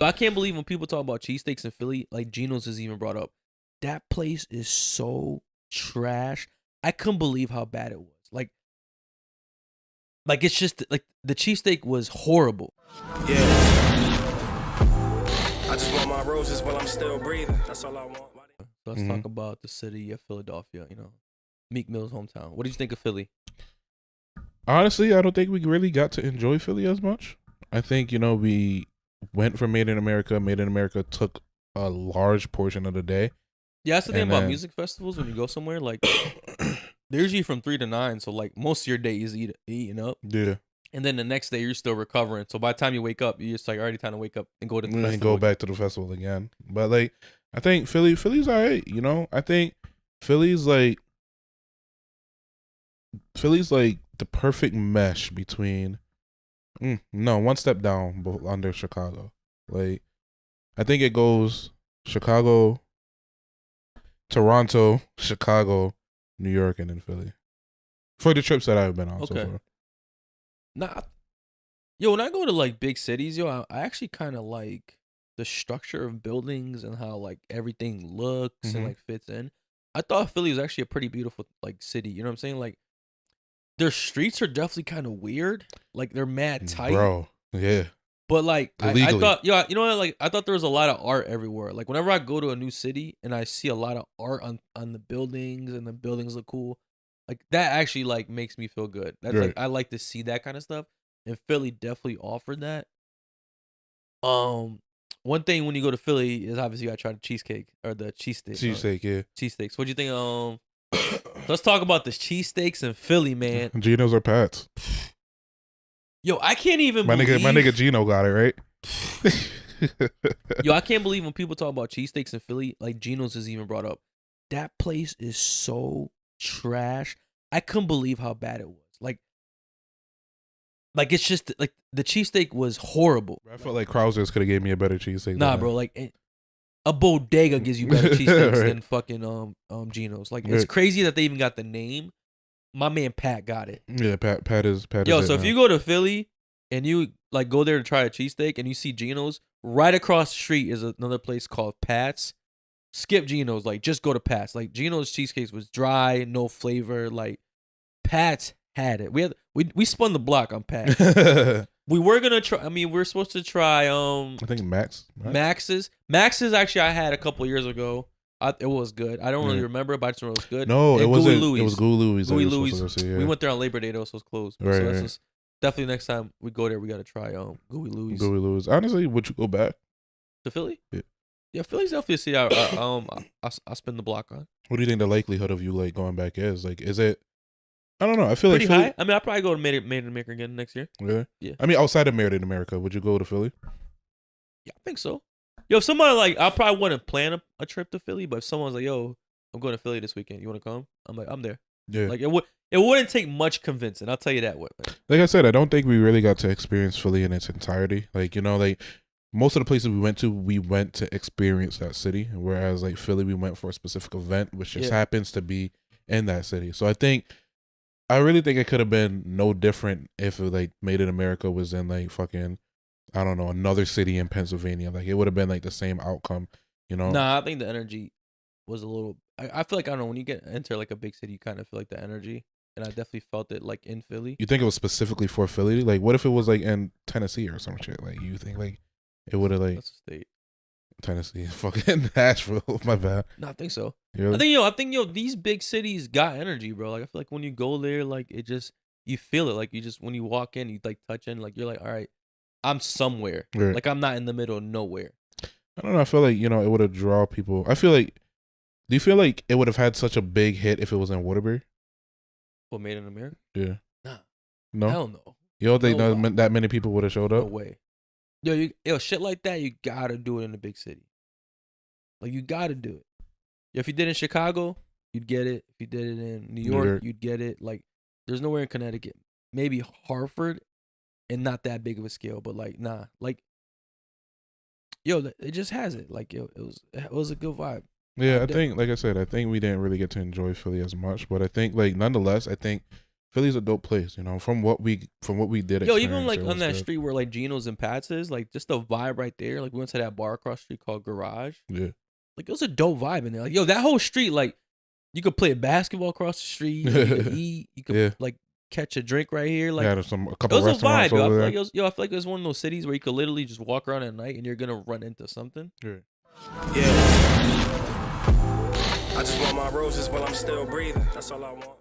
But I can't believe when people talk about cheesesteaks in Philly, like Geno's is even brought up. That place is so trash. I couldn't believe how bad it was. Like it's just like the cheesesteak was horrible. Yeah. I just want my roses while I'm still breathing. That's all I want. So let's talk about the city of Philadelphia, Meek Mill's hometown. What did you think of Philly? Honestly, I don't think we really got to enjoy Philly as much. I think, we went for Made in America. Made in America took a large portion of the day. Yeah, that's the thing about music festivals. When you go somewhere, like, they're usually from 3 to 9. So, like, most of your day is eating up. Yeah. And then the next day, you're still recovering. So, by the time you wake up, you're just, like, already time to wake up and go to the festival. And go back to the festival again. But, like, I think Philly's all right, I think Philly's like the perfect mesh between one step down under Chicago. Like, I think it goes Chicago, Toronto, Chicago, New York, and then Philly. For the trips that I've been on so far. Nah, when I go to like big cities, I actually kind of like the structure of buildings and how like everything looks and like fits in. I thought Philly was actually a pretty beautiful like city. You know what I'm saying? Like their streets are definitely kind of weird. Like they're mad tight, bro. Yeah. But like I thought, you know what? Like I thought there was a lot of art everywhere. Like whenever I go to a new city and I see a lot of art on the buildings and the buildings look cool, like that actually like makes me feel good. That's like I like to see that kind of stuff. And Philly definitely offered that. One thing when you go to Philly is obviously you gotta try the cheesecake or the cheesesteak. Cheesesteak, yeah. Cheesesteaks. What do you think? Let's talk about the cheesesteaks in Philly, man. Geno's or Pat's? Yo, I can't even my nigga Gino got it, right? Yo, I can't believe when people talk about cheesesteaks in Philly, like Geno's is even brought up. That place is so trash. I couldn't believe how bad it was. Like it's just like the cheesesteak was horrible. I felt like Krauser's could have gave me a better cheesesteak. Nah, bro, like a bodega gives you better cheesesteaks than fucking Geno's. Like it's crazy that they even got the name. My man Pat got it. Yeah, Pat is. Yo, so if you go to Philly and you like go there to try a cheesesteak and you see Geno's, right across the street is another place called Pat's. Skip Geno's, like just go to Pat's. Like Geno's cheesecakes was dry, no flavor. Like Pat's had it. We spun the block on Pat. We were gonna try. I mean, we're supposed to try. I think Max. Right? Max's actually I had a couple years ago. It was good. I don't really remember, but I just remember it was good. No, and it wasn't. It was Gooey Louie's. Gooey Louie's. We went there on Labor Day though, so it's closed. Right, so that's just definitely next time we go there, we gotta try Gooey Louie's. Gooey Louie's. Honestly, would you go back to Philly? Yeah. Yeah, Philly's definitely a city I spin the block on. What do you think the likelihood of you like going back is? Like, is it? I don't know. I feel pretty like Philly, high. I mean, I'll probably go to Made in America again next year. Really? Yeah. I mean, outside of Made in America, would you go to Philly? Yeah, I think so. Yo, if somebody like, I probably wouldn't plan a trip to Philly, but if someone's like, yo, I'm going to Philly this weekend, you want to come? I'm like, I'm there. Yeah. Like it wouldn't take much convincing. I'll tell you that way. Like I said, I don't think we really got to experience Philly in its entirety. Like, like most of the places we went to experience that city. Whereas like Philly, we went for a specific event, which just happens to be in that city. So I really think it could have been no different if like Made in America was in like fucking, I don't know, another city in Pennsylvania. Like it would have been like the same outcome, Nah, I think the energy was a little. I feel like I don't know when you enter like a big city, you kind of feel like the energy, and I definitely felt it like in Philly. You think it was specifically for Philly? Like, what if it was like in Tennessee or some shit? Like, you think like it would have like that's a state. Tennessee, fucking Nashville. My bad. No, I think so. Really? I think these big cities got energy, bro. Like I feel like when you go there, like it just you feel it. Like you just when you walk in, you like touch in, like you're like, all right, I'm somewhere. Right. Like I'm not in the middle of nowhere. I don't know. I feel like it would have drawn people. I feel like. Do you feel like it would have had such a big hit if it was in Waterbury? What, Made in America? Yeah. Nah. No. Hell no. You don't think that many people would have showed up? No way. Yo, shit like that, you gotta do it in a big city. Like you gotta do it. If you did it in Chicago, you'd get it. If you did it in New York, you'd get it. Like there's nowhere in Connecticut. Maybe Hartford, and not that big of a scale, but like nah. Like yo, it just has it. Like yo, it was a good vibe. Yeah, I think, like I said, I think we didn't really get to enjoy Philly as much, but I think, like, nonetheless, I think Philly's a dope place, you know. From what we did. Yo, even like it on was that good. street where like Geno's and Pat's is, like just the vibe right there. Like we went to that bar across the street called Garage. Yeah. Like it was a dope vibe in there. Like yo, that whole street, like you could play basketball across the street. You could eat. You could like catch a drink right here. Like there's a couple it was a vibe. over there. I feel like it was one of those cities where you could literally just walk around at night and you're gonna run into something. Yeah. I just want my roses while I'm still breathing. That's all I want.